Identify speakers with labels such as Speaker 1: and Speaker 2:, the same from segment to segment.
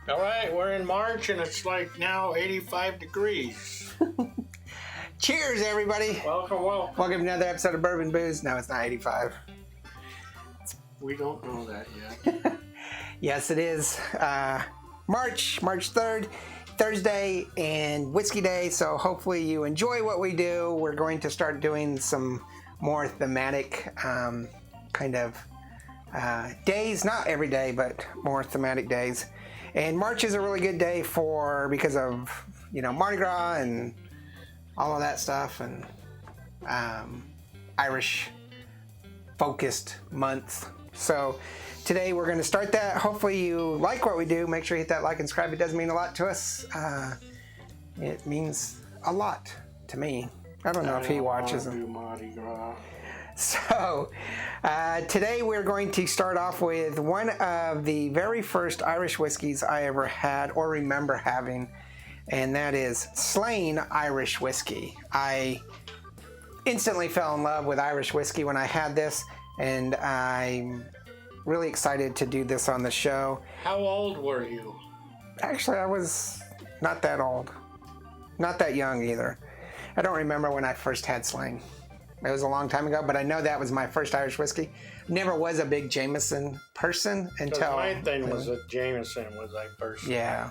Speaker 1: All right, we're in March and it's like now 85 degrees.
Speaker 2: Cheers, everybody.
Speaker 1: Welcome.
Speaker 2: Welcome to another episode of Bourbon Booze. No, it's not 85.
Speaker 1: We don't know that yet.
Speaker 2: Yes, it is. March 3rd, Thursday, and Whiskey Day. So hopefully you enjoy what we do. We're going to start doing some more thematic kind of days. Not every day, but more thematic days. And March is a really good day because of, Mardi Gras and all of that stuff, and Irish focused month. So today we're going to start that. Hopefully you like what we do. Make sure you hit that like and subscribe. It does mean a lot to us. It means a lot to me. I don't know if he watches them.
Speaker 1: Mardi Gras.
Speaker 2: So today we're going to start off with one of the very first Irish whiskeys I ever had or remember having, and that is Slane Irish whiskey. I instantly fell in love with Irish whiskey when I had this, and I'm really excited to do this on the show.
Speaker 1: How old were you?
Speaker 2: Actually, I was not that old. Not that young either. I don't remember when I first had Slane. It was a long time ago, but I know that was my first Irish whiskey. Never was a big Jameson person until...
Speaker 1: My thing was that Jameson was like first.
Speaker 2: Yeah.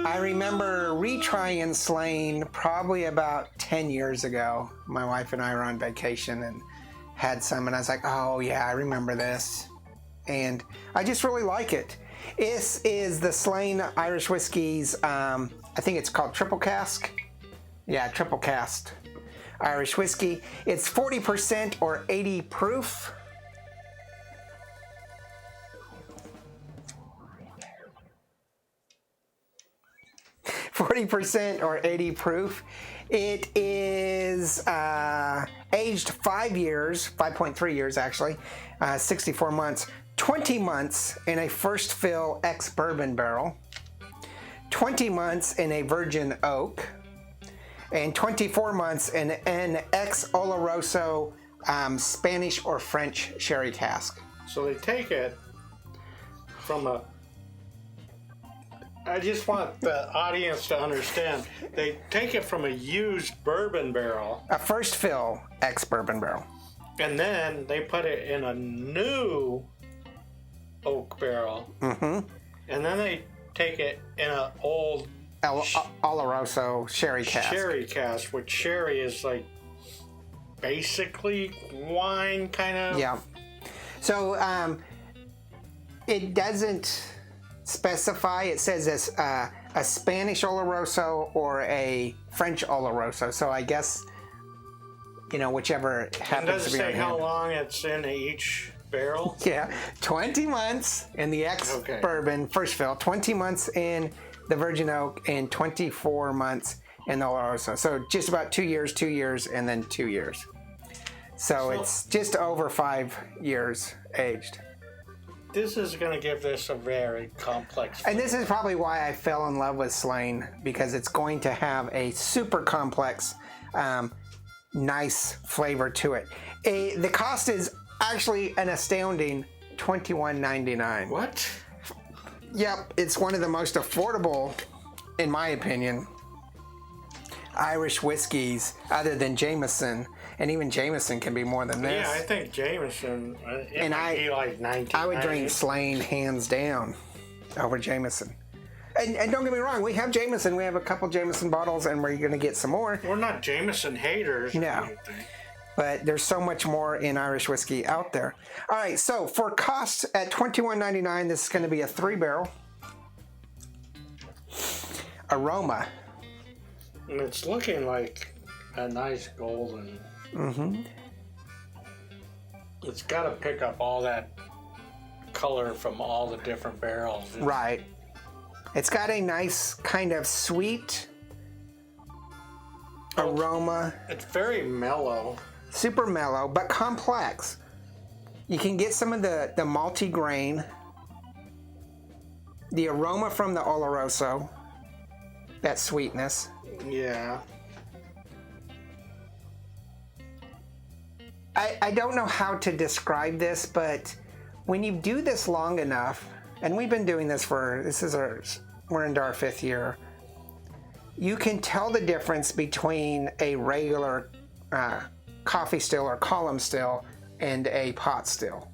Speaker 2: I remember retrying Slane probably about 10 years ago. My wife and I were on vacation and had some, and I was like, oh yeah, I remember this. And I just really like it. This is the Slane Irish Whiskies, I think it's called Triple Cask. Yeah, Triple Cask Irish whiskey. It's 40% or 80 proof. or 80 proof. It is aged 5 years, 5.3 years actually, 64 months, 20 months in a first fill ex-bourbon barrel, 20 months in a virgin oak, and 24 months in an ex-Oloroso Spanish or French sherry cask.
Speaker 1: So they take it from a... I just want the audience to understand. They take it from a used bourbon barrel.
Speaker 2: A first fill ex-bourbon barrel.
Speaker 1: And then they put it in a new oak barrel. Mm-hmm. And then they take it in an old...
Speaker 2: Oloroso sherry cask.
Speaker 1: Sherry cask, which sherry is like basically wine kind of.
Speaker 2: Yeah. So it doesn't specify. It says as a Spanish Oloroso or a French Oloroso. So I guess whichever happens to be.
Speaker 1: Does it say how long it's in each barrel?
Speaker 2: Yeah, 20 months in the ex-bourbon first fill. 20 months in the virgin oak, and 24 months in the Oloroso. So just about 2 years, and then 2 years. So it's just over 5 years aged.
Speaker 1: This is going to give this a very complex flavor.
Speaker 2: And this is probably why I fell in love with Slane, because it's going to have a super complex, nice flavor to it. The cost is actually an astounding $21.99.
Speaker 1: What?
Speaker 2: Yep, it's one of the most affordable, in my opinion, Irish whiskeys other than Jameson. And even Jameson can be more than this.
Speaker 1: Yeah, I think Jameson, might be like $19.
Speaker 2: I would drink Slane hands down over Jameson. And don't get me wrong, we have Jameson. We have a couple Jameson bottles, and we're going to get some more.
Speaker 1: We're not Jameson haters.
Speaker 2: No. But there's so much more in Irish whiskey out there. All right, so for cost at $21.99, this is going to be a 3-barrel. Aroma.
Speaker 1: And it's looking like a nice golden.
Speaker 2: Mm-hmm.
Speaker 1: It's got to pick up all that color from all the different barrels.
Speaker 2: Right. It's got a nice kind of sweet aroma.
Speaker 1: It's very mellow.
Speaker 2: Super mellow, but complex. You can get some of the malty grain, the aroma from the Oloroso, that sweetness.
Speaker 1: Yeah.
Speaker 2: I don't know how to describe this, but when you do this long enough, and we've been doing this we're into our 5th year. You can tell the difference between a regular coffee still or column still and a pot still.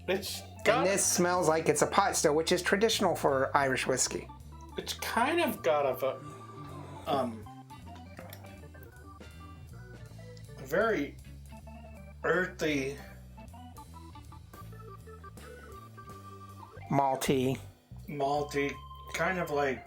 Speaker 2: And this smells like it's a pot still, which is traditional for Irish whiskey.
Speaker 1: It's kind of got a very earthy,
Speaker 2: malty,
Speaker 1: kind of like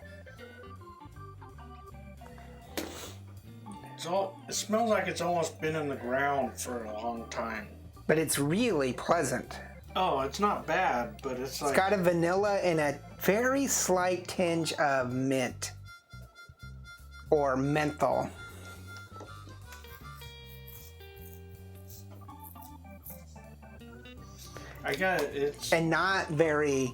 Speaker 1: it smells like it's almost been in the ground for a long time.
Speaker 2: But it's really pleasant.
Speaker 1: Oh, it's not bad, but it's like...
Speaker 2: It's got a vanilla and a very slight tinge of mint or menthol.
Speaker 1: I got it. It's...
Speaker 2: And not very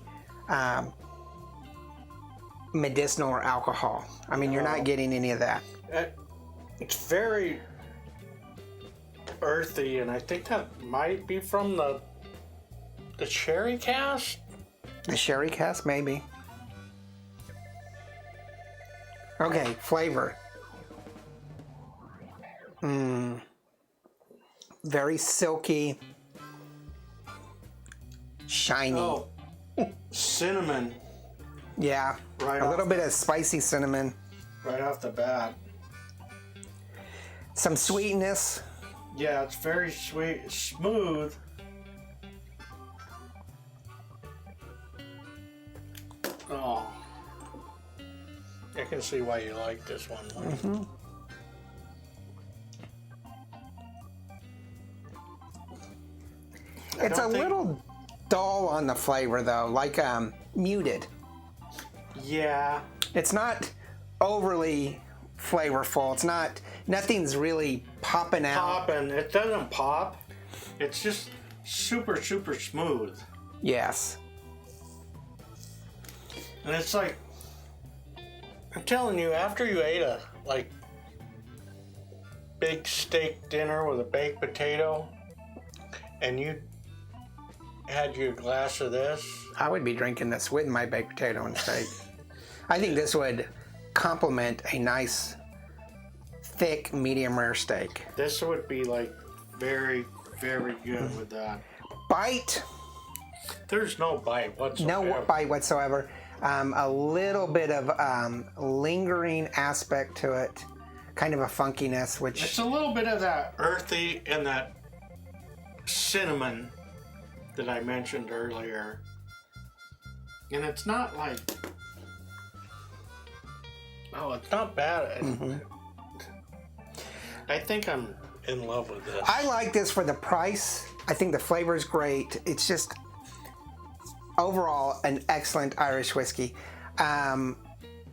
Speaker 2: medicinal or alcohol. I mean, you're not getting any of that.
Speaker 1: It's very earthy, and I think that might be from the sherry cask?
Speaker 2: The sherry cask, maybe. Okay, flavor. Very silky. Shiny.
Speaker 1: Oh, cinnamon.
Speaker 2: Yeah, a little bit of spicy cinnamon.
Speaker 1: Right off the bat.
Speaker 2: Some sweetness.
Speaker 1: Yeah, it's very sweet, smooth. Oh, I can see why you like this one.
Speaker 2: Mm-hmm. It's a little dull on the flavor, though, like muted.
Speaker 1: Yeah.
Speaker 2: It's not overly flavorful. It's not. Nothing's really popping out.
Speaker 1: It doesn't pop. It's just super, super smooth.
Speaker 2: Yes.
Speaker 1: And it's like, I'm telling you, after you ate a big steak dinner with a baked potato, and you had your glass of this,
Speaker 2: I would be drinking this with my baked potato and steak. I think this would complement a nice, thick, medium rare steak.
Speaker 1: This would be like very, very good with that.
Speaker 2: Bite?
Speaker 1: There's no bite whatsoever.
Speaker 2: No bite whatsoever. A little bit of lingering aspect to it, kind of a funkiness, which...
Speaker 1: It's a little bit of that earthy and that cinnamon that I mentioned earlier. And it's not like... Oh, it's not bad.
Speaker 2: Mm-hmm.
Speaker 1: I think I'm in love with this.
Speaker 2: I like this for the price. I think the flavor is great. It's just... overall, an excellent Irish whiskey.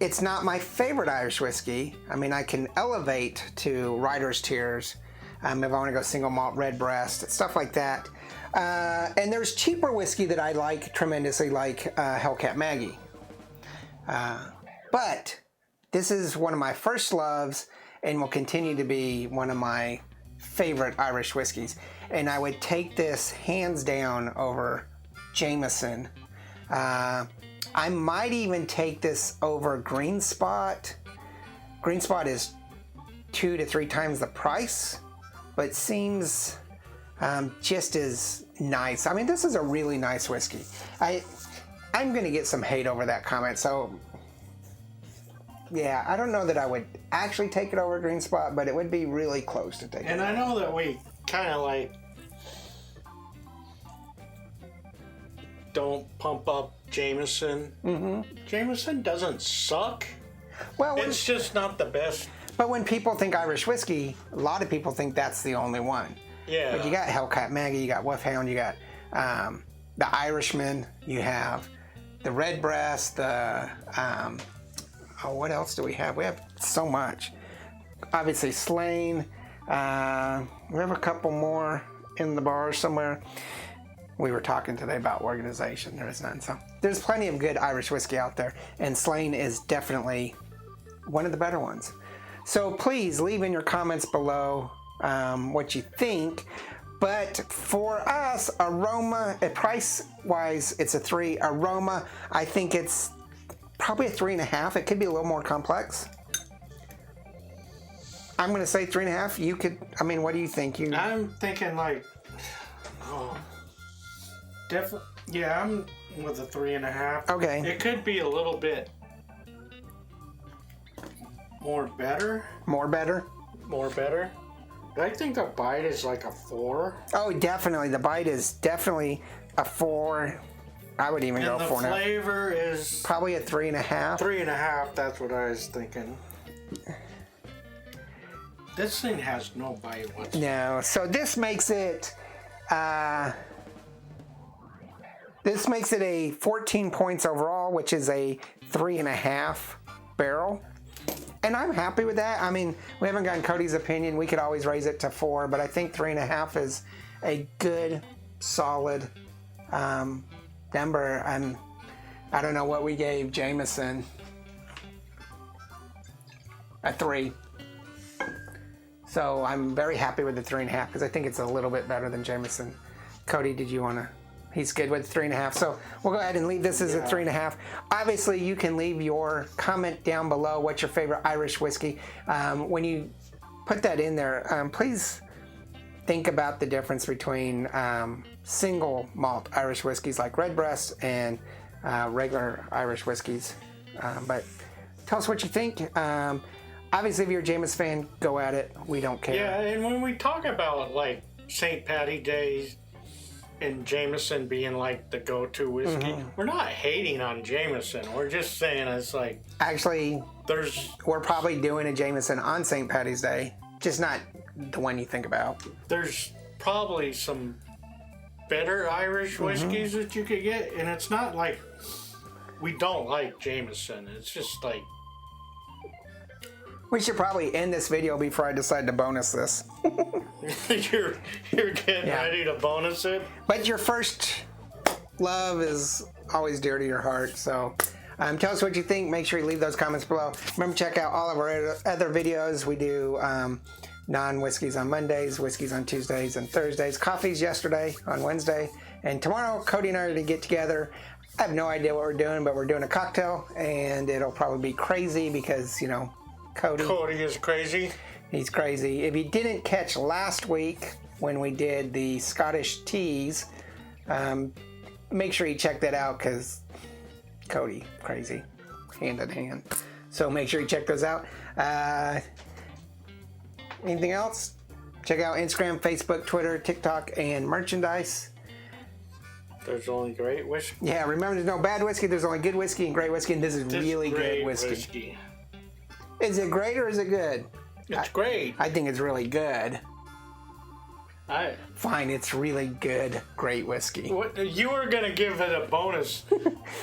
Speaker 2: It's not my favorite Irish whiskey. I mean, I can elevate to Writer's Tears if I want to go single malt redbreast, stuff like that. And there's cheaper whiskey that I like tremendously, like Hellcat Maggie. But this is one of my first loves and will continue to be one of my favorite Irish whiskeys. And I would take this hands down over Jameson. I might even take this over Green Spot. Green Spot is 2 to 3 times the price, but seems just as nice. I mean, this is a really nice whiskey. I'm going to get some hate over that comment, so yeah, I don't know that I would actually take it over Green Spot, but it would be really close to taking it.
Speaker 1: And I know that we kind of like don't pump up Jameson. Mm-hmm. Jameson doesn't suck.
Speaker 2: Well,
Speaker 1: it's just not the best.
Speaker 2: But when people think Irish whiskey, a lot of people think that's the only one.
Speaker 1: Yeah.
Speaker 2: But you got Hellcat Maggie, you got Wolfhound, you got the Irishman, you have the Redbreast, the what else do we have? We have so much. Obviously Slane. We have a couple more in the bar somewhere. We were talking today about organization. There is none. So there's plenty of good Irish whiskey out there, and Slane is definitely one of the better ones. So please leave in your comments below what you think. But for us, aroma, price-wise, it's a 3. Aroma, I think it's probably a 3.5. It could be a little more complex. I'm going to say 3.5. You could, I mean, what do you think?
Speaker 1: I'm thinking like, definitely, yeah, I'm with a 3.5.
Speaker 2: Okay.
Speaker 1: It could be a little bit more better.
Speaker 2: More better?
Speaker 1: More better. I think the bite is like a 4.
Speaker 2: Oh, definitely. The bite is definitely a 4. I would even go 4.5.
Speaker 1: And the flavor is
Speaker 2: probably a 3.5.
Speaker 1: 3.5. That's what I was thinking. This thing has no bite whatsoever.
Speaker 2: No. So this makes it. This makes it a 14 points overall, which is a 3.5 barrel. And I'm happy with that. I mean, we haven't gotten Cody's opinion. We could always raise it to 4, but I think 3.5 is a good, solid number. I don't know what we gave Jameson. A 3. So I'm very happy with the 3.5 because I think it's a little bit better than Jameson. Cody, did you want to? He's good with 3.5. So we'll go ahead and leave this as a 3.5. Obviously, you can leave your comment down below. What's your favorite Irish whiskey? When you put that in there, please think about the difference between single malt Irish whiskeys like Redbreast and regular Irish whiskeys. But tell us what you think. Obviously, if you're a Jameson fan, go at it. We don't care.
Speaker 1: Yeah, and when we talk about like St. Patty Day and Jameson being like the go-to whiskey, we're not hating on Jameson. We're just saying it's like...
Speaker 2: Actually, we're probably doing a Jameson on St. Patty's Day, just not the one you think about.
Speaker 1: There's probably some better Irish whiskeys that you could get, and it's not like we don't like Jameson. It's just like...
Speaker 2: We should probably end this video before I decide to bonus this.
Speaker 1: You're getting ready to bonus it?
Speaker 2: But your first love is always dear to your heart. So tell us what you think. Make sure you leave those comments below. Remember, check out all of our other videos. We do non-whiskeys on Mondays, whiskeys on Tuesdays and Thursdays, coffees yesterday on Wednesday. And tomorrow, Cody and I are to get together. I have no idea what we're doing, but we're doing a cocktail. And it'll probably be crazy because, you know, Cody
Speaker 1: is crazy.
Speaker 2: He's crazy. If you didn't catch last week when we did the Scottish teas, make sure you check that out because Cody, crazy, hand in hand. So make sure you check those out. Anything else? Check out Instagram, Facebook, Twitter, TikTok, and merchandise.
Speaker 1: There's only great whiskey.
Speaker 2: Yeah, remember there's no bad whiskey. There's only good whiskey and great whiskey, and this is really good whiskey. Is it great or is it good?
Speaker 1: It's great.
Speaker 2: I think it's really good. Fine, it's really good, great whiskey.
Speaker 1: What, you were going to give it a bonus.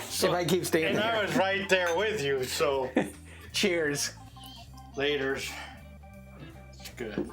Speaker 2: So, if I keep staying
Speaker 1: there.
Speaker 2: And
Speaker 1: I was right there with you, so...
Speaker 2: Cheers.
Speaker 1: Laters. It's good.